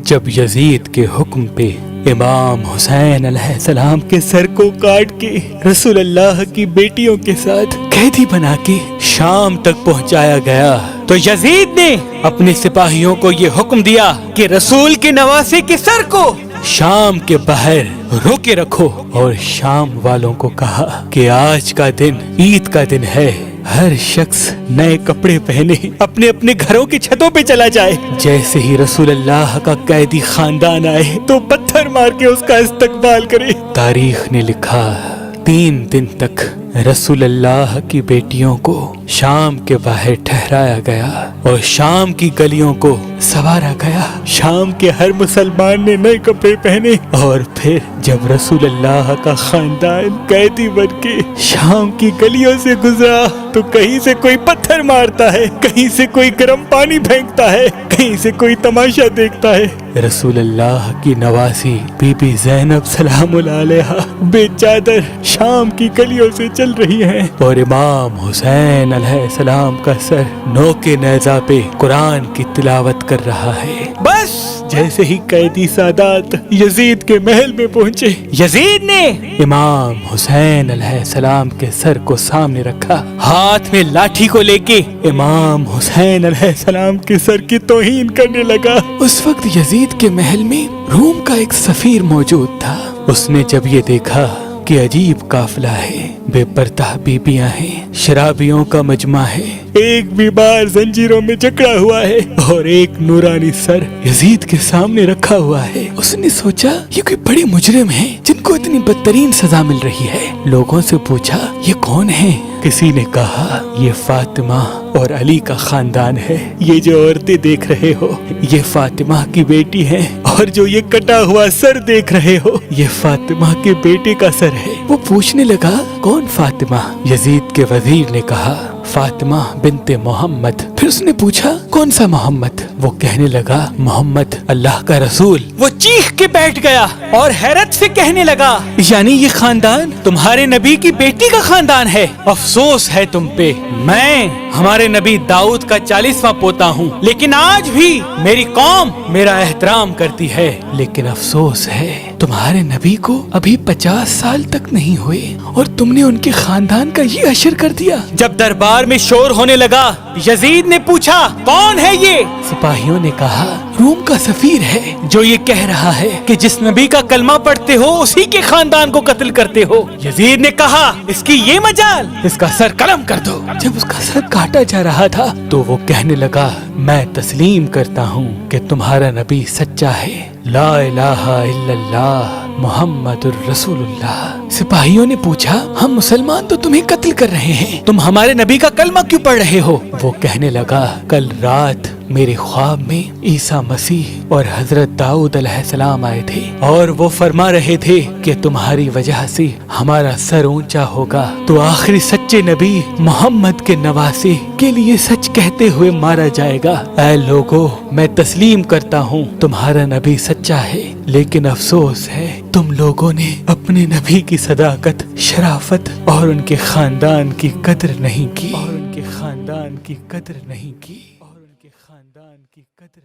جب یزید کے حکم پہ امام حسین علیہ السلام کے سر کو کاٹ کے رسول اللہ کی بیٹیوں کے ساتھ قیدی بنا کے شام تک پہنچایا گیا تو یزید نے اپنے سپاہیوں کو یہ حکم دیا کہ رسول کے نواسے کے سر کو شام کے باہر روکے رکھو، اور شام والوں کو کہا کہ آج کا دن عید کا دن ہے، ہر شخص نئے کپڑے پہنے اپنے اپنے گھروں کی چھتوں پہ چلا جائے۔ جیسے ہی رسول اللہ کا قیدی خاندان آئے تو پتھر مار کے اس کا استقبال کرے۔ تاریخ نے لکھا 3 دن تک رسول اللہ کی بیٹیوں کو شام کے باہر ٹھہرایا گیا اور شام کی گلیوں کو سوارا گیا۔ شام کے ہر مسلمان نے نئے کپڑے پہنے، اور پھر جب رسول اللہ کا خاندان قیدی بن کے شام کی گلیوں سے گزرا تو کہیں سے کوئی پتھر مارتا ہے، کہیں سے کوئی گرم پانی پھینکتا ہے، کہیں سے کوئی تماشا دیکھتا ہے۔ رسول اللہ کی نواسی بی بی زینب سلام اللہ علیہا بے چادر شام کی گلیوں سے چل رہی ہیں، اور امام حسین علیہ السلام کا سر نوکے نیزہ پہ قرآن کی تلاوت کر رہا ہے۔ بس جیسے ہی قیدی سادات یزید کے محل میں پہنچے، یزید نے امام حسین علیہ السلام کے سر کو سامنے رکھا، ہاتھ میں لاٹھی کو لے کے امام حسین علیہ السلام کے سر کی توہین کرنے لگا۔ اس وقت یزید کے محل میں روم کا ایک سفیر موجود تھا۔ اس نے جب یہ دیکھا کہ عجیب قافلہ ہے، بے پردہ بیبیاں ہیں، شرابیوں کا مجمع ہے، ایک بیمار زنجیروں میں جکڑا ہوا ہے اور ایک نورانی سر یزید کے سامنے رکھا ہوا ہے، اس نے سوچا یہ کوئی بڑے مجرم ہیں جن کو اتنی بدترین سزا مل رہی ہے۔ لوگوں سے پوچھا یہ کون ہے؟ کسی نے کہا یہ فاطمہ اور علی کا خاندان ہے، یہ جو عورتیں دیکھ رہے ہو یہ فاطمہ کی بیٹی ہے، اور جو یہ کٹا ہوا سر دیکھ رہے ہو یہ فاطمہ کے بیٹے کا سر ہے۔ وہ پوچھنے لگا کون فاطمہ؟ یزید کے وزیر نے کہا فاطمہ بنت محمد۔ پھر اس نے پوچھا کون سا محمد؟ وہ کہنے لگا محمد اللہ کا رسول۔ وہ چیخ کے بیٹھ گیا اور حیرت سے کہنے لگا یعنی یہ خاندان تمہارے نبی کی بیٹی کا خاندان ہے؟ افسوس ہے تم پہ، میں ہمارے نبی داؤد کا 40واں پوتا ہوں، لیکن آج بھی میری قوم میرا احترام کرتی ہے، لیکن افسوس ہے تمہارے نبی کو ابھی 50 سال تک نہیں ہوئے اور تم نے ان کے خاندان کا یہ اشر کر دیا۔ جب دربار میں شور ہونے لگا یزید نے پوچھا کون ہے یہ؟ سپاہیوں نے کہا روم کا سفیر ہے جو یہ کہہ رہا ہے کہ جس نبی کا کلمہ پڑھتے ہو اسی کے خاندان کو قتل کرتے ہو۔ یزید نے کہا اس کی یہ مجال، اس کا سر قلم کر دو۔ جب اس کا سر کاٹا جا رہا تھا تو وہ کہنے لگا میں تسلیم کرتا ہوں کہ تمہارا نبی سچا ہے، لا الہ الا اللہ محمد الرسول اللہ۔ سپاہیوں نے پوچھا ہم مسلمان تو تمہیں قتل کر رہے ہیں، تم ہمارے نبی کا کلمہ کیوں پڑھ رہے ہو؟ وہ کہنے لگا کل رات میرے خواب میں عیسیٰ مسیح اور حضرت داؤد علیہ السلام آئے تھے اور وہ فرما رہے تھے کہ تمہاری وجہ سے ہمارا سر اونچا ہوگا تو آخری سچے نبی محمد کے نواسے کے لیے سچ کہتے ہوئے مارا جائے گا۔ اے لوگو میں تسلیم کرتا ہوں تمہارا نبی سچا ہے، لیکن افسوس ہے تم لوگوں نے اپنے نبی کی صداقت، شرافت اور ان کے خاندان کی قدر نہیں کی، اور ان کے خاندان کی قدر نہیں کی، اور ان کے خاندان کی قدر